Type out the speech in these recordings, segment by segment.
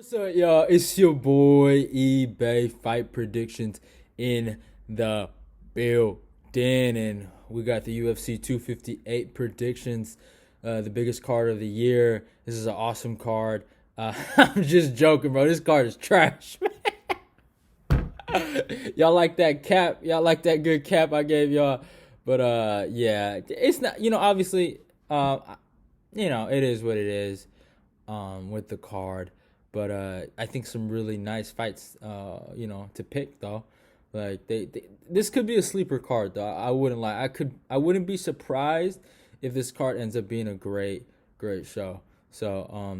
What's up, y'all? It's your boy eBay Fight Predictions in the building, and we got the UFC 258 predictions, the biggest card of the year. This is an awesome card. I'm just joking, bro. This card is trash. Y'all like that cap? Y'all like that good cap I gave y'all? But yeah, it's not. Obviously, it is what it is. With the card. But I think some really nice fights, to pick though. Like this could be a sleeper card though. I wouldn't lie. I wouldn't be surprised if this card ends up being a great show. So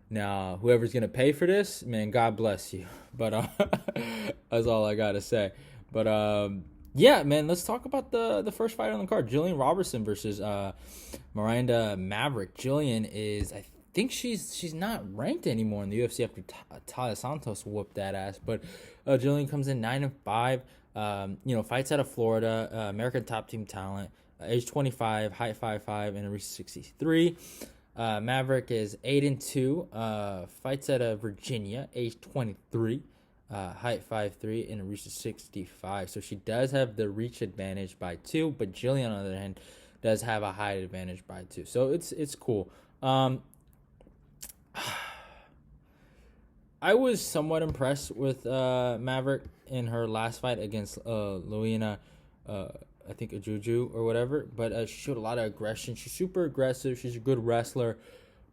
now whoever's gonna pay for this, man, God bless you. But that's all I gotta say. But yeah, man, let's talk about the first fight on the card. Julian Robertson versus Miranda Maverick. Julian is, I think she's not ranked anymore in the UFC after Talia Santos whooped that ass. But Julian comes in 9-5. Fights out of Florida, American top team talent, age 25, height 5'5", and a reach 63. Maverick is 8-2. Fights out of Virginia, age 23. Height 5'3", and a reach 65. So she does have the reach advantage by 2, but Gillian on the other hand does have a height advantage by 2. So it's cool. I was somewhat impressed with Maverick in her last fight against Luina, I think Ajuju or whatever. But she showed a lot of aggression. She's super aggressive. She's a good wrestler.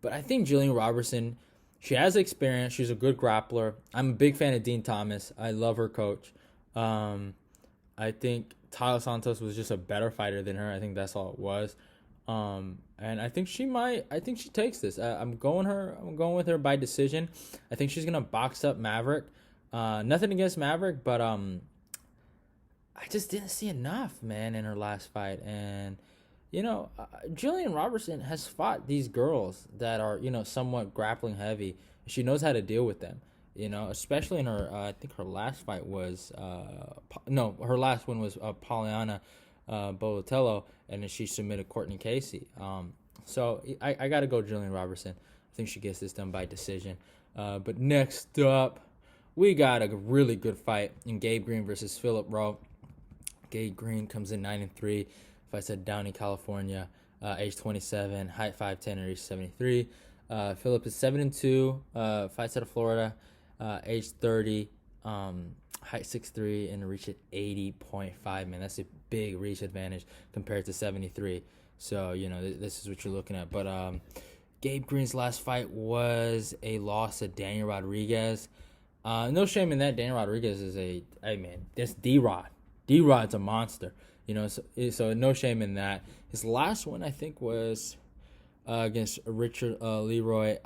But I think Julian Robertson, she has experience. She's a good grappler. I'm a big fan of Dean Thomas. I love her coach. I think Talia Santos was just a better fighter than her. I think that's all it was. And I think she takes this. I'm going with her by decision. I think she's gonna box up Maverick. Nothing against Maverick, but I just didn't see enough, man, in her last fight. And Julian Robertson has fought these girls that are somewhat grappling heavy. She knows how to deal with them. Especially in her, I think her last fight was her last one was Polyana. Bolotello, and then she submitted Courtney Casey. So I got to go Julian Robertson. I think she gets this done by decision. But next up, we got a really good fight in Gabe Green versus Philip Rowe. Gabe Green comes in 9-3, fights at Downey, California, age 27, height 5'10", and reach 73. Philip is 7-2, fights out of Florida, age 30. Height 6'3" and a reach at 80.5. Man, that's a big reach advantage compared to 73. So this is what you're looking at. But Gabe Green's last fight was a loss to Daniel Rodriguez. No shame in that. Daniel Rodriguez is that's D-Rod. D-Rod's a monster. So no shame in that. His last one I think was against Richard Leroy.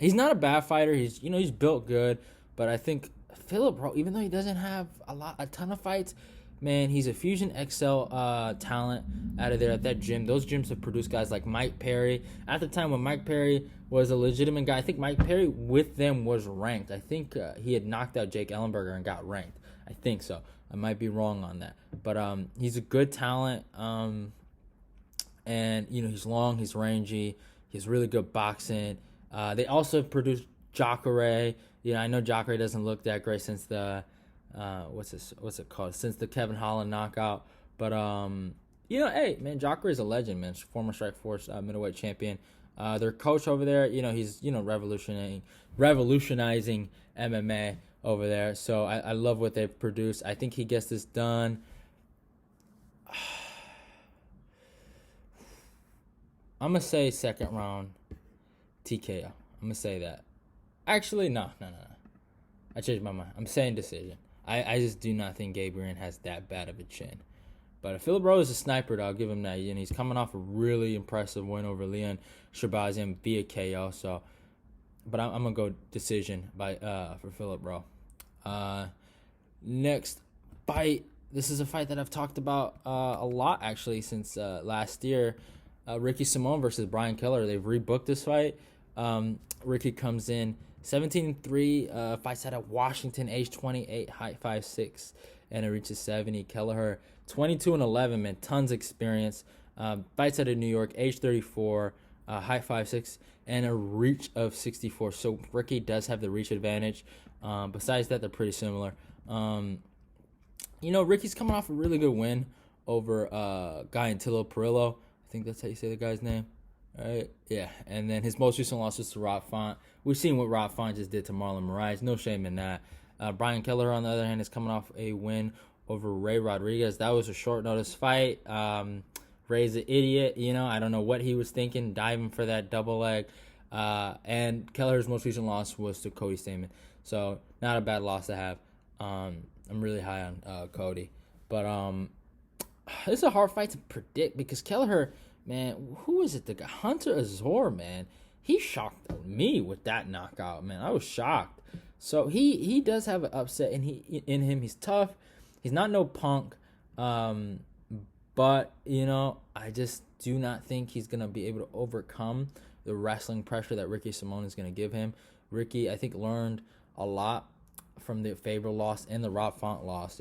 He's not a bad fighter. He's built good, but I think Philip Rowe, even though he doesn't have a ton of fights, man, he's a Fusion XL talent out of there at that gym. Those gyms have produced guys like Mike Perry. At the time when Mike Perry was a legitimate guy, I think Mike Perry with them was ranked. I think he had knocked out Jake Ellenberger and got ranked. I think so. I might be wrong on that. But he's a good talent. And, he's long, he's rangy, he's really good boxing. They also produced Jacare. I know Jacare doesn't look that great since the what's it called? Since the Kevin Holland knockout. But hey, man, Jacare is a legend, man. Former Strikeforce middleweight champion. Their coach over there, he's revolutionizing MMA over there. So I love what they've produced. I think he gets this done. I'm gonna say second round TKO. I'm gonna say that. Actually, no. I changed my mind. I'm saying decision. I just do not think Gabe Green has that bad of a chin. But Philip Rowe is a sniper, though. I'll give him that. And he's coming off a really impressive win over Leon Shabazian via KO. But I'm going to go decision for Philip Rowe. Next fight. This is a fight that I've talked about a lot, actually, since last year. Ricky Simón versus Brian Kelleher. They've rebooked this fight. Ricky comes in 17-3, fights out of Washington, age 28, height 5'6", and it reaches 70. Kelleher, 22-11, man, tons of experience. Fights out of New York, age 34, height 5'6", and a reach of 64. So Ricky does have the reach advantage. Besides that, they're pretty similar. Ricky's coming off a really good win over guy Untitled Perillo. I think that's how you say the guy's name. Right? Yeah. And then his most recent loss was to Rob Font. We've seen what Rob Font just did to Marlon Moraes. No shame in that. Brian Kelleher, on the other hand, is coming off a win over Ray Rodriguez. That was a short notice fight. Ray's an idiot. I don't know what he was thinking, diving for that double leg. And Kelleher's most recent loss was to Cody Stamann. So not a bad loss to have. I'm really high on Cody. But this is a hard fight to predict because Kelleher, man, who is it? The guy, Hunter Azor, man. He shocked me with that knockout, man. I was shocked. So he does have an upset in him. He's tough. He's not no punk. But, I just do not think he's going to be able to overcome the wrestling pressure that Ricky Simón is going to give him. Ricky, I think, learned a lot from the Faber loss and the Rob Font loss,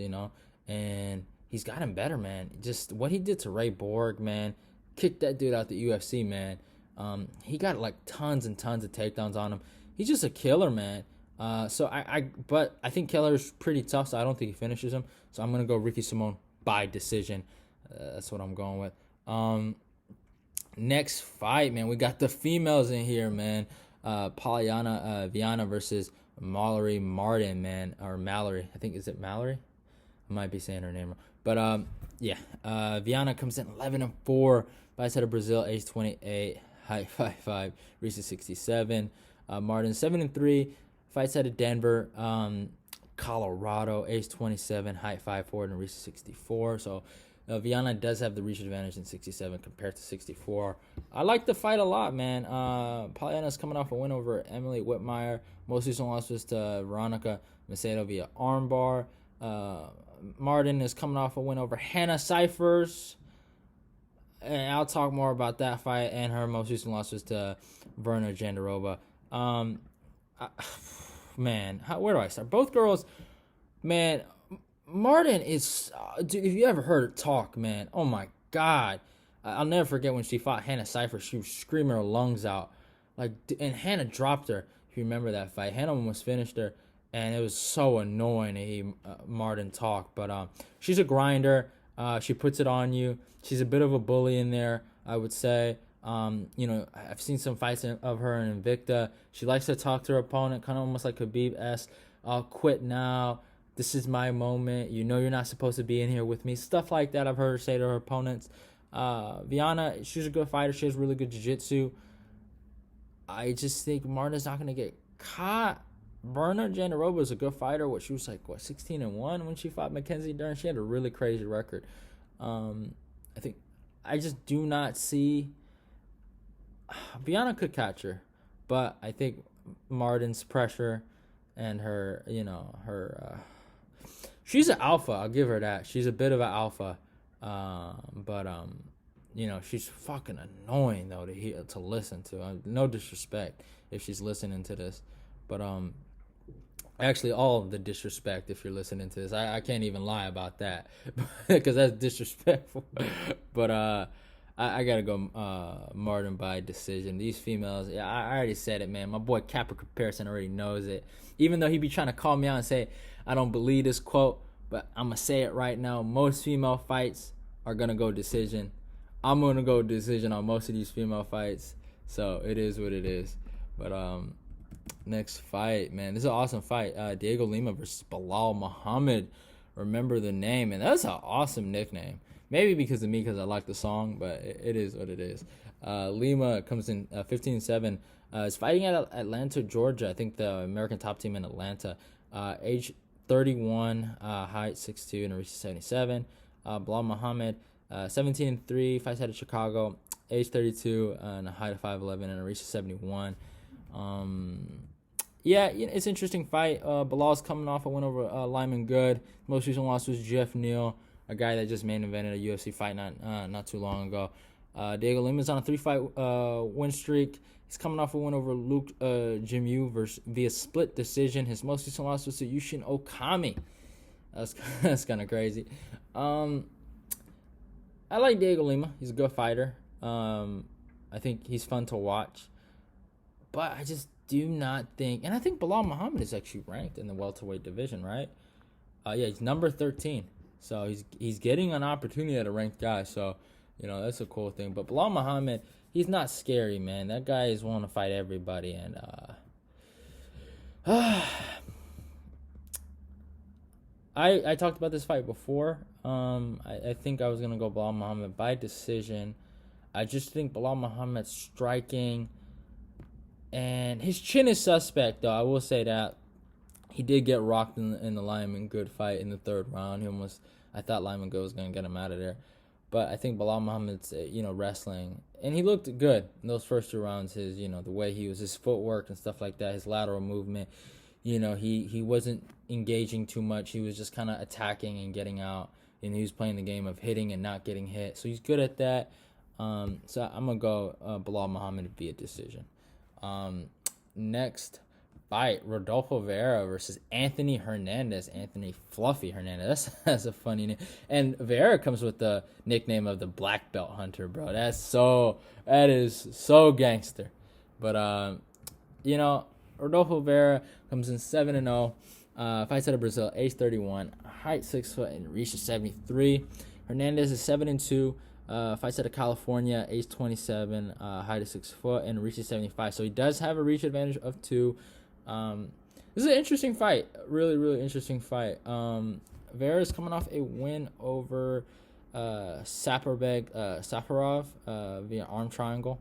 and he's gotten better, man. Just what he did to Ray Borg, man, kicked that dude out the UFC, man. He got like tons and tons of takedowns on him. He's just a killer, man. But I think Kelleher's pretty tough, so I don't think he finishes him. So I'm going to go Ricky Simón by decision. That's what I'm going with. Next fight, man, we got the females in here, man. Polyana Viana versus Mallory Martin, man, or Mallory. I think, is it Mallory? I might be saying her name wrong. But Viana comes in 11-4, fights out of Brazil, age 28, height 5'5", reaches 67. Martin 7-3, fights out of Denver, Colorado, age 27, height 5'4", and reaches 64. So Viana does have the reach advantage in 67 compared to 64. I like the fight a lot, man. Polyana's coming off a win over Emily Whitmire. Most recent loss was to Veronica Macedo via armbar. Martin is coming off a win over Hannah Cyphers. And I'll talk more about that fight. And her most recent loss was to Verna Jandarova. Where do I start? Both girls, man. Martin is, dude, if you ever heard her talk, man, oh my God. I'll never forget when she fought Hannah Cyphers. She was screaming her lungs out. And Hannah dropped her, if you remember that fight. Hannah almost finished her, and it was so annoying to hear Martin talk. But she's a grinder. She puts it on you. She's a bit of a bully in there, I would say. I've seen some fights of her in Invicta. She likes to talk to her opponent, kind of almost like Khabib-esque. I'll quit now. This is my moment. You're not supposed to be in here with me. Stuff like that I've heard her say to her opponents. Viana, she's a good fighter. She has really good jiu-jitsu. I just think Marta's not going to get caught. Verna Jandarova is a good fighter. She was 16-1 when she fought Mackenzie Dern. She had a really crazy record. I just do not see. Viana could catch her, but I think Martin's pressure and her, she's an alpha. I'll give her that. She's a bit of an alpha, but she's fucking annoying though to listen to. No disrespect if she's listening to this, but actually all of the disrespect if you're listening to this. I can't even lie about that because that's disrespectful. But I gotta go Martin by decision. These females, yeah, I already said it, man. My boy Capper Comparison already knows it. Even though he be trying to call me out and say I don't believe this quote, but I'm gonna say it right now. Most female fights are gonna go decision. I'm gonna go decision on most of these female fights. So it is what it is. But next fight, man. This is an awesome fight. Dhiego Lima versus Belal Muhammad. Remember the name, and that's an awesome nickname. Maybe because of me, because I like the song, but it is what it is. Lima comes in 15-7. Is fighting at Atlanta, Georgia. I think the American top team in Atlanta. Age 31, height 6'2", and reaches 77. Belal Muhammad, 17-3, fights out of Chicago. Age 32, and a height of 5'11", and a reaches 71. It's an interesting fight. Belal's coming off a win over Lyman Good. Most recent loss was Jeff Neal, a guy that just main evented a UFC fight not too long ago. Dhiego Lima's on a 3-fight win streak. He's coming off a win over Luke Jimmie via split decision. His most recent loss was to Yushin Okami. That's kind of crazy. I like Dhiego Lima. He's a good fighter. I think he's fun to watch. But I just do not think... And I think Belal Muhammad is actually ranked in the welterweight division, right? Yeah, he's number 13. So he's getting an opportunity at a ranked guy. So, that's a cool thing. But Belal Muhammad, he's not scary, man. That guy is willing to fight everybody. And I talked about this fight before. I think I was going to go Belal Muhammad by decision. I just think Belal Muhammad's striking... And his chin is suspect, though. I will say that. He did get rocked in the Lyman Good fight in the third round. I thought Lyman Good was going to get him out of there. But I think Belal Muhammad's, wrestling. And he looked good in those first 2 rounds. His, the way he was, his footwork and stuff like that, his lateral movement. He wasn't engaging too much. He was just kind of attacking and getting out. And he was playing the game of hitting and not getting hit. So he's good at that. So I'm going to go Belal Muhammad via decision. Next fight, Rodolfo Vieira versus Anthony Hernandez. Anthony Fluffy Hernandez. That's a funny name. And Vieira comes with the nickname of the Black Belt Hunter, bro. That is so gangster. But Rodolfo Vieira comes in 7-0. Fights out of Brazil, age 31, height 6 foot, and reach 73. Hernandez is 7-2. Fights out of California, age 27, height of 6 foot, and reaches 75. So he does have a reach advantage of 2. This is an interesting fight. Really, really interesting fight. Vieira's coming off a win over Saparov via arm triangle.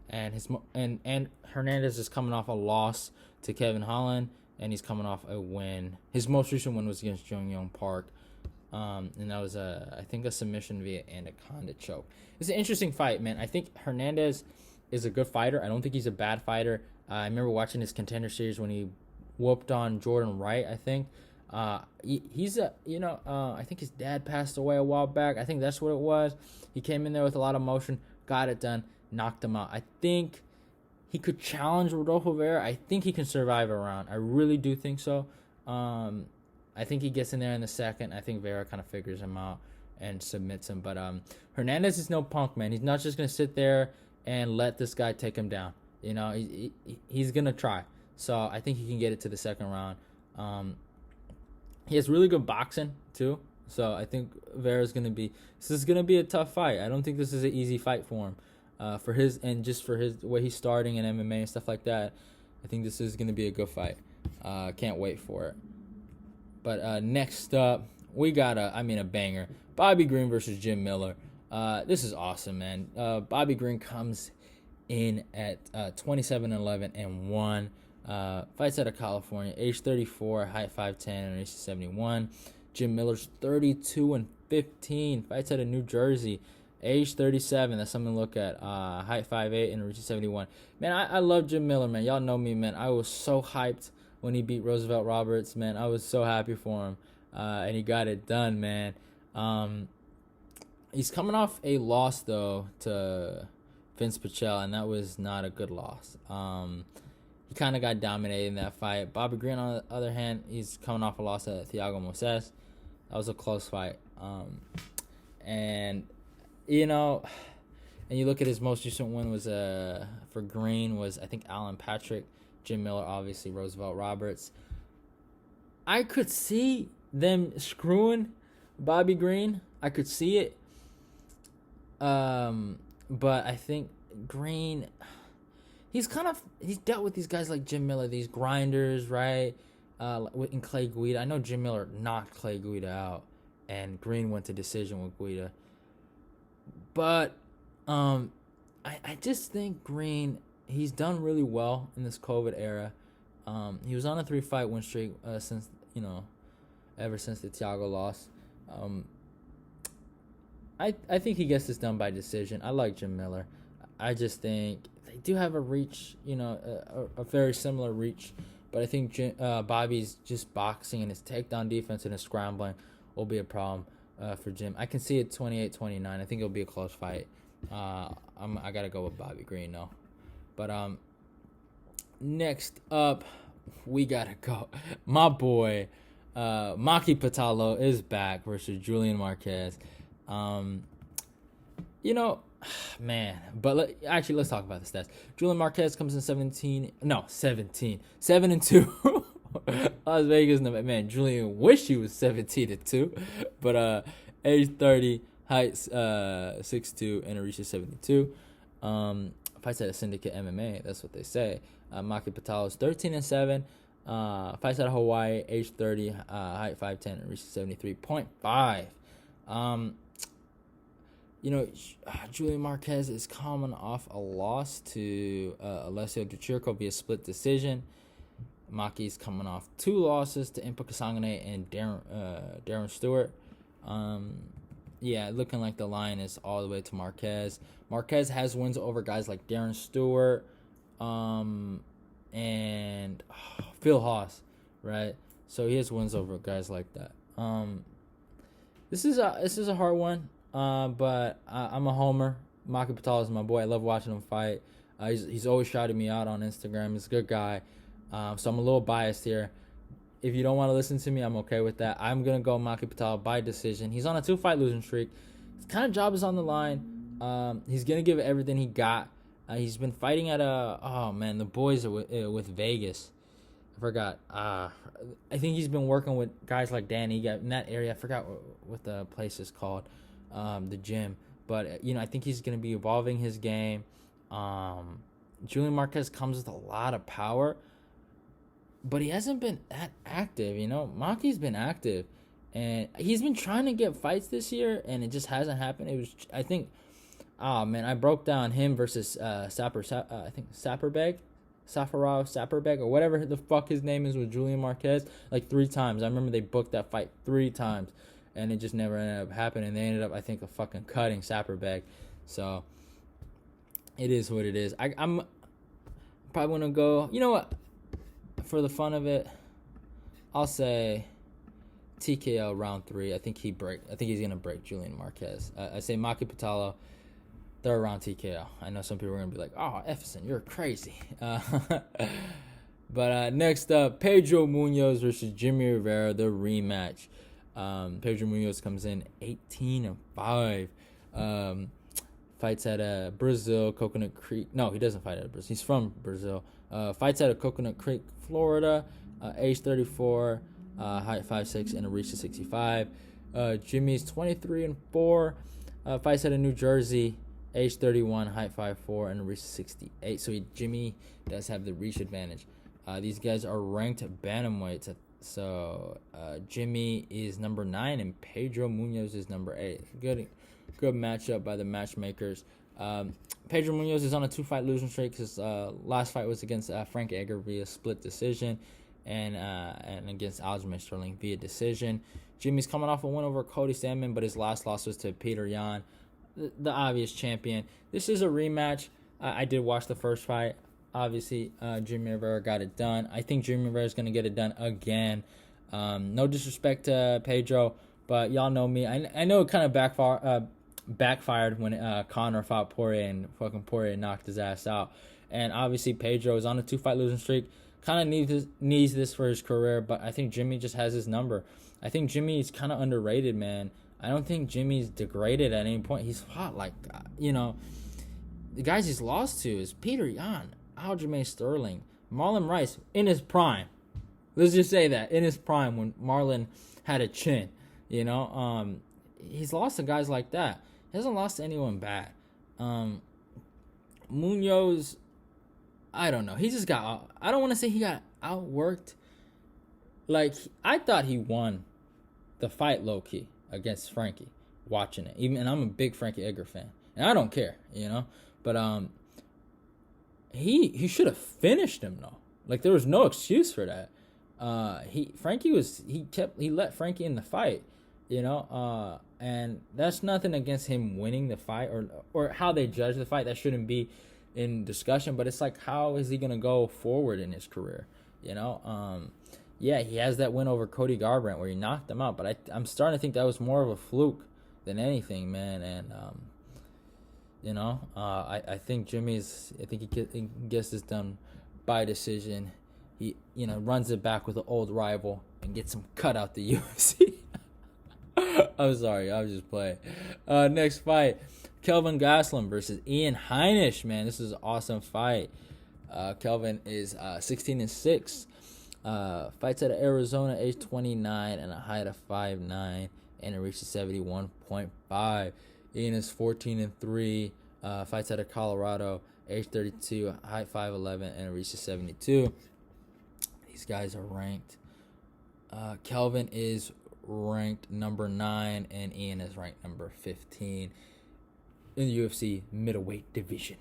And Hernandez is coming off a loss to Kevin Holland, and he's coming off a win. His most recent win was against Jung Young Park. And that was, I think, a submission via anaconda choke. It's an interesting fight, man. I think Hernandez is a good fighter. I don't think he's a bad fighter. I remember watching his Contender Series when he whooped on Jordan Wright, I think. He's I think his dad passed away a while back. I think that's what it was. He came in there with a lot of motion, got it done, knocked him out. I think he could challenge Rodolfo Vieira. I think he can survive a round. I really do think so. I think he gets in there in the second. I think Vieira kind of figures him out and submits him. But Hernandez is no punk, man. He's not just going to sit there and let this guy take him down. He's going to try. So I think he can get it to the second round. He has really good boxing, too. So I think Vieira's going to be... This is going to be a tough fight. I don't think this is an easy fight for him. For his way he's starting in MMA and stuff like that, I think this is going to be a good fight. Can't wait for it. But next up, we got a banger. Bobby Green versus Jim Miller. This is awesome, man. Bobby Green comes in at 27-11-1. Fights out of California, age 34, height 5'10", and reaches 71. Jim Miller's 32-15. Fights out of New Jersey, age 37. That's something to look at. Height 5'8", and reaches 71. Man, I love Jim Miller, man. Y'all know me, man. I was so hyped when he beat Roosevelt Roberts, man. I was so happy for him. And he got it done, man. He's coming off a loss, though, to Vince Pichel, and that was not a good loss. He kind of got dominated in that fight. Bobby Green, on the other hand, he's coming off a loss to Thiago Moises. That was a close fight. And you look at his most recent win was for Green was, I think, Alan Patrick. Jim Miller, obviously, Roosevelt Roberts. I could see them screwing Bobby Green. I could see it. But I think Green, he's dealt with these guys like Jim Miller, these grinders, right? In Clay Guida. I know Jim Miller knocked Clay Guida out, and Green went to decision with Guida. But I just think Green, he's done really well in this COVID era. He was on a 3-fight win streak ever since the Thiago loss. I think he gets this done by decision. I like Jim Miller. I just think they do have a reach, a very similar reach. But I think Bobby's just boxing and his takedown defense and his scrambling will be a problem for Jim. I can see it 28-29. I think it'll be a close fight. I got to go with Bobby Green, though. But next up, we got to go. My boy, Maki Pitolo is back versus Julian Marquez. Man, but actually, let's talk about the stats. Julian Marquez comes in 7-2. Las Vegas, man. Julian wish he was 17-2, but age 30, height 6'2", and reaches 72. Fights at a Syndicate MMA. That's what they say. Maki Pitolo is 13-7. Fights out of Hawaii, age 30, height 5'10", and reaches 73.5. Julian Marquez is coming off a loss to Alessio Duchirco via split decision. Maki's coming off 2 losses to Impa Kasangane and Darren Stewart. Looking like the line is all the way to Marquez. Marquez has wins over guys like Darren Stewart and Phil Haas, right? So he has wins over guys like that. This is a hard one. But I'm a homer. Maki Pitolo is my boy. I love watching him fight. He's always shouting me out on Instagram. He's a good guy. So I'm a little biased here. If you don't want to listen to me, I'm okay with that. I'm going to go Maki Pitolo by decision. He's on a 2-fight losing streak. His kind of job is on the line. He's going to give everything he got. He's been fighting at the boys are with Vegas. I forgot. I think he's been working with guys like Danny in that area. I forgot what the place is called. The gym, but I think he's going to be evolving his game. Julian Marquez comes with a lot of power, but he hasn't been that active. Maki's been active, and he's been trying to get fights this year, and it just hasn't happened. It was, I think, I broke down him versus Safarov Saperbeg, or whatever the fuck his name is, with Julian Marquez, like 3 times. I remember they booked that fight 3 times. And it just never ended up happening. They ended up, I think, fucking cutting Saperbeg. So, it is what it is. I'm probably going to go, you know what? For the fun of it, I'll say TKO round 3. I think he's going to break Julian Marquez. I say Maki Pitolo, 3rd round TKO. I know some people are going to be like, oh, Efferson, you're crazy. But next up, Pedro Munhoz versus Jimmie Rivera, the rematch. Pedro Munhoz comes in 18-5. Fights at Brazil, Coconut Creek. No, he doesn't fight at Brazil. He's from Brazil. Fights at Coconut Creek, Florida. Age 34, height 5'6", and a reach of 65. Jimmie's 23-4. Fights out of New Jersey. Age 31, height 5'4", and a reach of 68. So Jimmie does have the reach advantage. These guys are ranked bantamweights. So Jimmie is number 9 and Pedro Munhoz is number 8. Good matchup by the matchmakers. Pedro Munhoz is on a 2-fight losing streak. His last fight was against Frank Edgar via split decision, and against Aljamain Sterling via decision. Jimmie's coming off a win over Cody Sandman, but his last loss was to Peter Yan, the obvious champion. This is a rematch. I did watch the first fight. Obviously, Jimmie Rivera got it done. I think Jimmie Rivera is going to get it done again. No disrespect to Pedro, but y'all know me. I know it kind of backfired when Conor fought Poirier, and fucking Poirier knocked his ass out. And obviously, Pedro is on a 2-fight losing streak. Kind of needs this for his career, but I think Jimmie just has his number. I think Jimmie is kind of underrated, man. I don't think Jimmie's degraded at any point. He's fought the guys he's lost to is Peter Yan, Aljamain Sterling, Marlon Rice in his prime. Let's just say that, in his prime, when Marlon had a chin. He's lost to guys like that. He hasn't lost to anyone bad. Munhoz, I don't know. He just got, I don't want to say he got outworked. I thought he won the fight low-key against Frankie, watching it. And I'm a big Frankie Edgar fan. And I don't care, But he should have finished him, though. There was no excuse for that. He let Frankie in the fight, and that's nothing against him winning the fight or how they judge the fight. That shouldn't be in discussion, but it's how is he going to go forward in his career, he has that win over Cody Garbrandt where he knocked him out, but I'm starting to think that was more of a fluke than anything, man. And I think he gets this done by decision. He runs it back with an old rival and gets him cut out the UFC. I'm sorry, I was just playing. Next fight, Kelvin Gastelum versus Ian Heinisch. Man, this is an awesome fight. Kelvin is 16-6. Fights out of Arizona, age 29, and a height of 5'9", and it reaches 71.5. Ian is 14-3. Fights out of Colorado, age 32, height 5'11", and it reaches 72. These guys are ranked. Kelvin is ranked number 9, and Ian is ranked number 15 in the UFC middleweight division.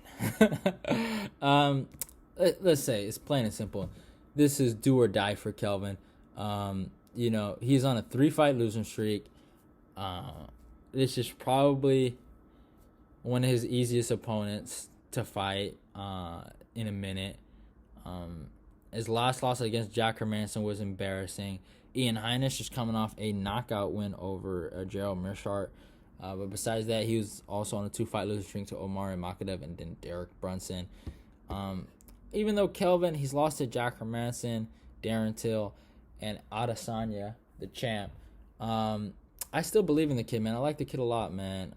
Let's say it's plain and simple. This is do or die for Kelvin. He's on a 3-fight losing streak. This is probably one of his easiest opponents to fight in a minute. His last loss against Jack Hermanson was embarrassing. Ian Heinisch is coming off a knockout win over Gerald Meerschaert. But besides that, he was also on a 2-fight losing streak to Omari Makadev and then Derek Brunson. Even though Kelvin, he's lost to Jack Hermanson, Darren Till, and Adesanya, the champ. I still believe in the kid, man. I like the kid a lot, man.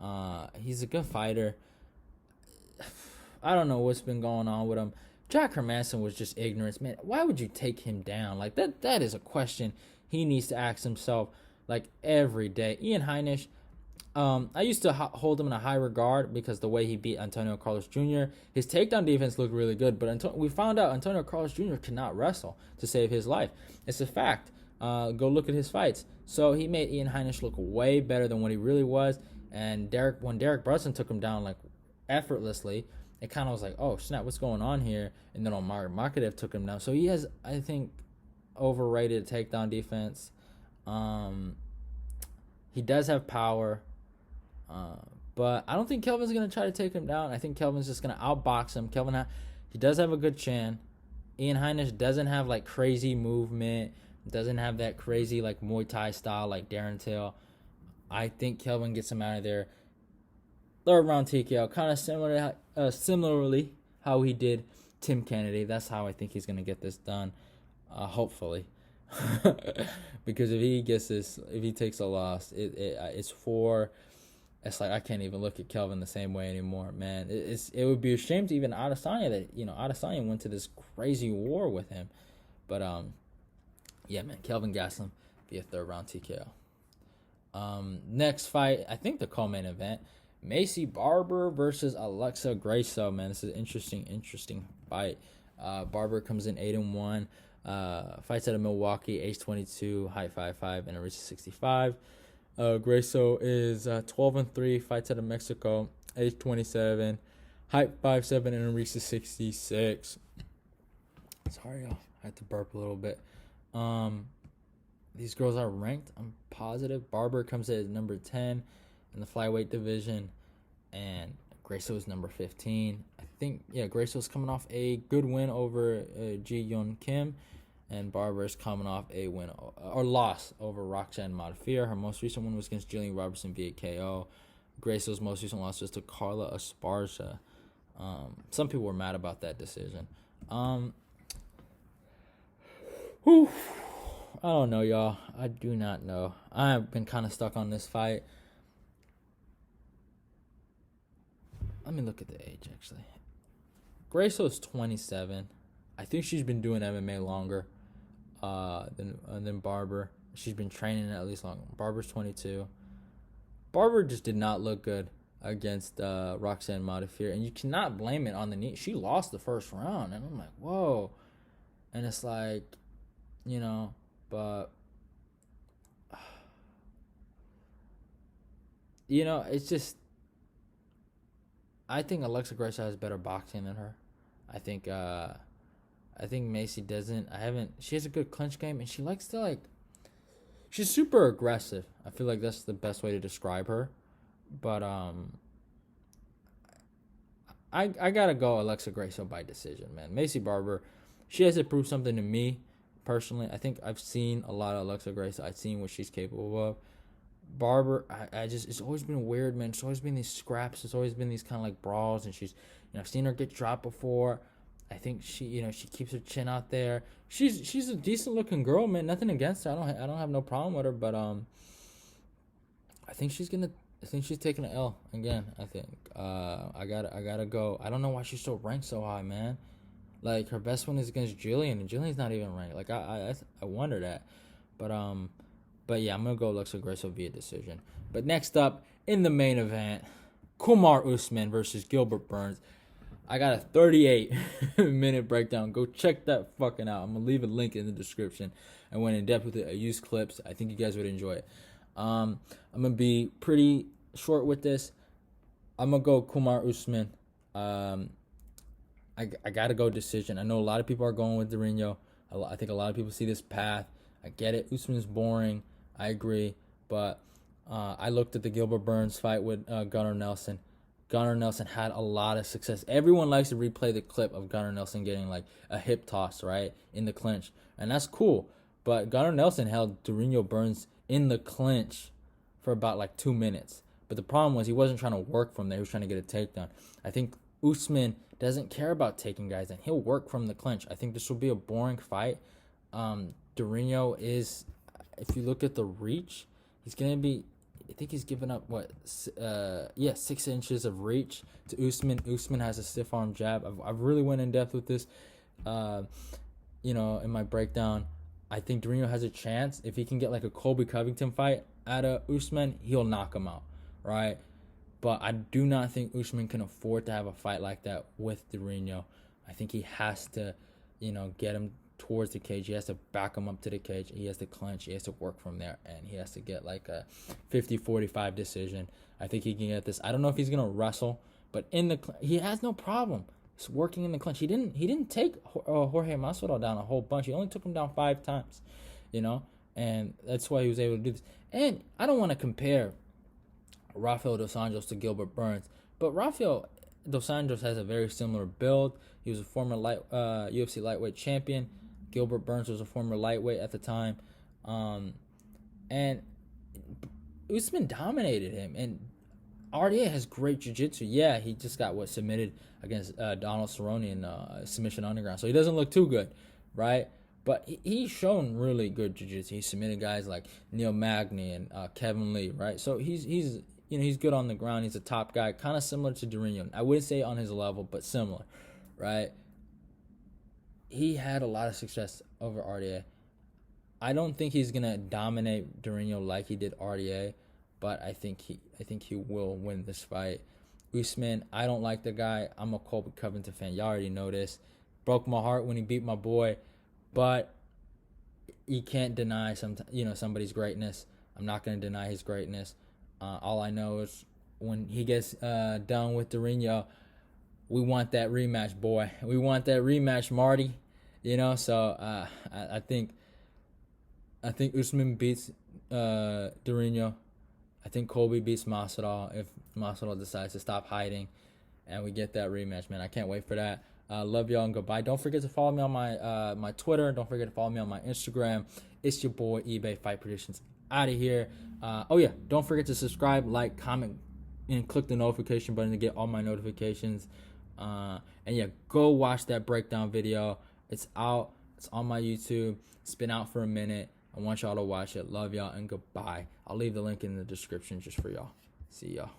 He's a good fighter. I don't know what's been going on with him. Jack Hermanson was just ignorance, man. Why would you take him down? Like, that is a question he needs to ask himself, like, every day. Ian Heinisch, I used to hold him in a high regard because the way he beat Antonio Carlos Jr., his takedown defense looked really good, but we found out Antonio Carlos Jr. cannot wrestle to save his life. It's a fact. Go look at his fights. So he made Ian Heinisch look way better than what he really was, and when Derek Brunson took him down, like, effortlessly, it kind of was like, oh, snap, what's going on here? And then Omar Makadev took him down. So he has, I think, overrated takedown defense. He does have power. But I don't think Kelvin's going to try to take him down. I think Kelvin's just going to outbox him. He does have a good chin. Ian Heinisch doesn't have, like, crazy movement. Doesn't have that crazy, like, Muay Thai style like Darren Till. I think Kelvin gets him out of there. Third round TKO, kind of similarly how he did Tim Kennedy. That's how I think he's going to get this done, hopefully. Because if he takes a loss, it's like I can't even look at Kelvin the same way anymore, man. It would be a shame to even Adesanya that, Adesanya went to this crazy war with him. But, yeah, man, Kelvin Gastelum via third round TKO. Next fight, I think the co-main event, Maycee Barber versus Alexa Grasso, man. This is an interesting fight. Barber comes in 8-1. Fights out of Milwaukee, age 22, height 5'5", and it reaches 65. Grasso is 12-3. Fights out of Mexico, age 27, height 5'7", and it reaches 66. Sorry, y'all. I had to burp a little bit. These girls are ranked, I'm positive. Barber comes in at number 10 in the flyweight division, and Grasso is number 15. I think, Grasso's coming off a good win over Ji-Yeon Kim, and Barber is coming off a win or loss over Roxanne Modafferi. Her most recent one was against Julian Robertson via KO. Grasso's most recent loss was to Carla Esparza. Some people were mad about that decision. I don't know, y'all. I do not know. I've been kind of stuck on this fight. Let me look at the age, actually. Grasso's 27. I think she's been doing MMA longer than Barber. She's been training at least longer. Barber's 22. Barber just did not look good against Roxanne Modafferi, and you cannot blame it on the knee. She lost the first round, and I'm like, whoa. And it's like, but it's just, I think Alexa Grasso has better boxing than her. I think Maycee doesn't. She has a good clinch game, and she likes to, she's super aggressive. I feel like that's the best way to describe her. But I gotta go Alexa Grasso by decision, man. Maycee Barber, she has to prove something to me personally. I think I've seen a lot of Alexa Grasso. I've seen what she's capable of. Barber, it's always been weird, man. It's always been these scraps. It's always been these kind of like brawls, and she's, I've seen her get dropped before. I think she keeps her chin out there. She's a decent looking girl, man. Nothing against her. I don't have no problem with her, but I think she's gonna I think she's taking an L again. I think. I gotta go. I don't know why she's still ranked so high, man. Like her best one is against Julian, and Julian's not even ranked. Like I wonder that, but yeah, I'm gonna go Alexa Grasso via decision. But next up in the main event, Kumar Usman versus Gilbert Burns. I got a 38-minute breakdown. Go check that fucking out. I'm gonna leave a link in the description. I went in depth with it. I used clips. I think you guys would enjoy it. I'm gonna be pretty short with this. I'm gonna go Kumar Usman. I gotta go decision. I know a lot of people are going with Durinho. I think a lot of people see this path. I get it. Usman's boring. I agree. But I looked at the Gilbert Burns fight with Gunnar Nelson. Gunnar Nelson had a lot of success. Everyone likes to replay the clip of Gunnar Nelson getting like a hip toss, right, in the clinch. And that's cool. But Gunnar Nelson held Durinho Burns in the clinch for about like 2 minutes. But the problem was he wasn't trying to work from there. He was trying to get a takedown. I think Usman doesn't care about taking guys and he'll work from the clinch. I think this will be a boring fight. Durinho is, if you look at the reach, he's going to be, I think he's given up, 6 inches of reach to Usman. Usman has a stiff arm jab. I've really went in depth with this, in my breakdown. I think Durinho has a chance. If he can get like a Colby Covington fight out of Usman, he'll knock him out, right? But I do not think Usman can afford to have a fight like that with Durinho. I think he has to, get him towards the cage. He has to back him up to the cage. He has to clinch. He has to work from there. And he has to get like a 50-45 decision. I think he can get this. I don't know if he's going to wrestle, but he has no problem working in the clinch. He didn't take Jorge Masvidal down a whole bunch. He only took him down 5 times, and that's why he was able to do this. And I don't want to compare Rafael dos Anjos to Gilbert Burns, but Rafael dos Anjos has a very similar build. He was a former UFC lightweight champion. Gilbert Burns was a former lightweight at the time, and Usman dominated him. And RDA has great jiu-jitsu. Yeah, he just got submitted against Donald Cerrone in Submission Underground, so he doesn't look too good, right? But he's shown really good jiu-jitsu. He submitted guys like Neil Magny and Kevin Lee, right? So he's good on the ground. He's a top guy, kind of similar to Durinho. I wouldn't say on his level, but similar, right? He had a lot of success over RDA. I don't think he's gonna dominate Durinho like he did RDA, but I think he will win this fight. Usman, I don't like the guy. I'm a Colby Covington fan. Y'all already know this. Broke my heart when he beat my boy, but you can't deny somebody's greatness. I'm not gonna deny his greatness. All I know is when he gets done with Durinho, we want that rematch, boy. We want that rematch, Marty. So I think Usman beats Durinho. I think Colby beats Masvidal if Masvidal decides to stop hiding, and we get that rematch, man. I can't wait for that. Love y'all and goodbye. Don't forget to follow me on my Twitter. Don't forget to follow me on my Instagram. It's your boy eBay Fight Predictions. Out of here. Don't forget to subscribe, like, comment, and click the notification button to get all my notifications. Go watch that breakdown video. It's out. It's on my YouTube. It's been out for a minute. I want y'all to watch it. Love y'all and goodbye. I'll leave the link in the description just for y'all. See y'all.